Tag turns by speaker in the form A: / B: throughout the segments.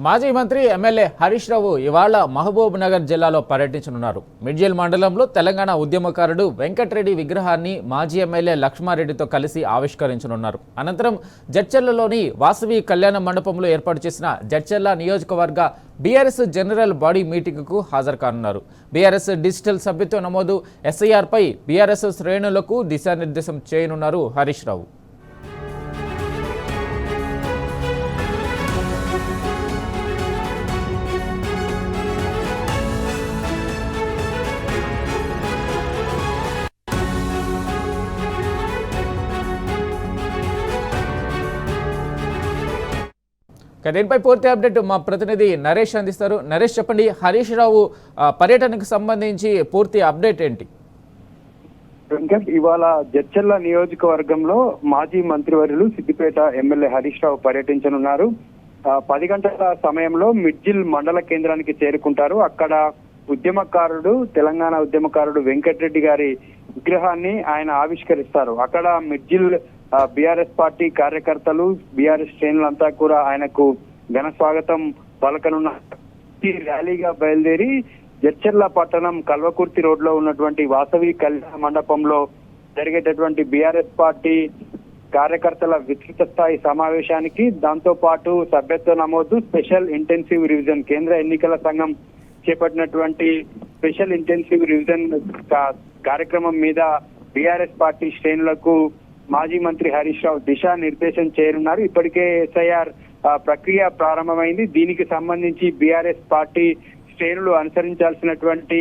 A: మాజీ మంత్రి ఎమ్మెల్యే హరీష్ రావు ఇవాళ మహబూబ్ నగర్ జిల్లాలో పర్యటించనున్నారు. మిడ్జిల్ మండలంలో తెలంగాణ ఉద్యమకారుడు వెంకటరెడ్డి విగ్రహాన్ని మాజీ ఎమ్మెల్యే లక్ష్మారెడ్డితో కలిసి ఆవిష్కరించనున్నారు. అనంతరం జడ్చర్లలోని వాసవి కళ్యాణ మండపంలో ఏర్పాటు చేసిన జడ్చర్ల నియోజకవర్గ బీఆర్ఎస్ జనరల్ బాడీ మీటింగ్కు హాజరు కానున్నారు. బీఆర్ఎస్ డిజిటల్ సభ్యత్వ నమోదు ఎస్ఐఆర్పై బీఆర్ఎస్ శ్రేణులకు దిశానిర్దేశం చేయనున్నారు హరీష్ రావు. దీనిపై పూర్తి అప్డేట్ మా ప్రతినిధి నరేష్ అందిస్తారు. నరేష్, చెప్పండి, హరీష్ రావు పర్యటనకు సంబంధించి పూర్తి అప్డేట్ ఏంటి?
B: ఇవాళ జడ్చర్ల నియోజకవర్గంలో మాజీ మంత్రివర్యులు సిద్దిపేట ఎమ్మెల్యే హరీష్ రావు పర్యటించనున్నారు. 10 గంటల సమయంలో మిడ్జిల్ మండల కేంద్రానికి చేరుకుంటారు. అక్కడ తెలంగాణ ఉద్యమకారుడు వెంకటరెడ్డి గారి విగ్రహాన్ని ఆయన ఆవిష్కరిస్తారు. అక్కడ మిడ్జిల్ బీఆర్ఎస్ పార్టీ కార్యకర్తలు, బీఆర్ఎస్ శ్రేణులంతా కూడా ఆయనకు ఘన స్వాగతం పలకనున్న ర్యాలీగా బయలుదేరి జడ్చర్ల పట్టణం కల్వకుర్తి రోడ్ లో ఉన్నటువంటి వాసవి కళ్యాణ మండపంలో జరిగేటటువంటి బీఆర్ఎస్ పార్టీ కార్యకర్తల విస్తృత స్థాయి సమావేశానికి, దాంతో పాటు సభ్యత్వ నమోదు స్పెషల్ ఇంటెన్సివ్ రివిజన్ కేంద్ర ఎన్నికల సంఘం చేపట్టినటువంటి స్పెషల్ ఇంటెన్సివ్ రివిజన్ కార్యక్రమం మీద బీఆర్ఎస్ పార్టీ శ్రేణులకు మాజీ మంత్రి హరీష్ రావు దిశానిర్దేశం చేయనున్నారు. ఇప్పటికే ఎస్ఐఆర్ ప్రక్రియ ప్రారంభమైంది. దీనికి సంబంధించి బీఆర్ఎస్ పార్టీ శ్రేణులు అనుసరించాల్సినటువంటి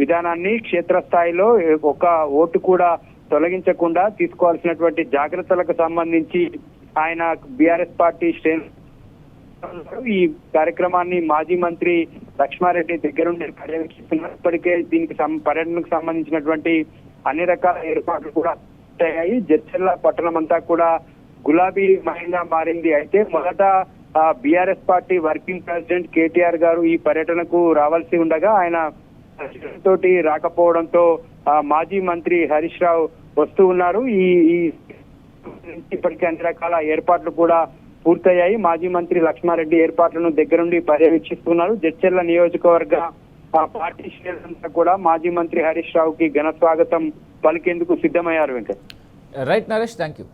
B: విధానాన్ని, క్షేత్రస్థాయిలో ఒక ఓటు కూడా తొలగించకుండా తీసుకోవాల్సినటువంటి జాగ్రత్తలకు సంబంధించి ఆయన బీఆర్ఎస్ పార్టీ శ్రేణులు ఈ కార్యక్రమాన్ని మాజీ మంత్రి లక్ష్మారెడ్డి దగ్గరుండి పర్యవేక్షిస్తున్నారు. ఇప్పటికే దీనికి పర్యటనకు సంబంధించినటువంటి అన్ని రకాల ఏర్పాట్లు కూడా అయ్యాయి. జడ్చర్ల పట్టణం అంతా కూడా గులాబీ మయంగా మారింది. అయితే మొదట BRS party working president KTR గారు ఈ పర్యటనకు రావాల్సి ఉండగా ఆయన తోటి రాకపోవడంతో మాజీ మంత్రి హరీష్ రావు వస్తూ ఉన్నారు. ఇప్పటికే అన్ని రకాల ఏర్పాట్లు కూడా పూర్తయ్యాయి. మాజీ మంత్రి లక్ష్మారెడ్డి ఏర్పాట్లను దగ్గరుండి పర్యవేక్షిస్తున్నారు. జడ్చర్ల నియోజకవర్గ పార్టీ శ్రేణులంతా కూడా మాజీ మంత్రి హరీష్ రావుకి ఘన స్వాగతం పలికేందుకు సిద్ధమయ్యారు. Venkat.
A: Right Naresh, thank you.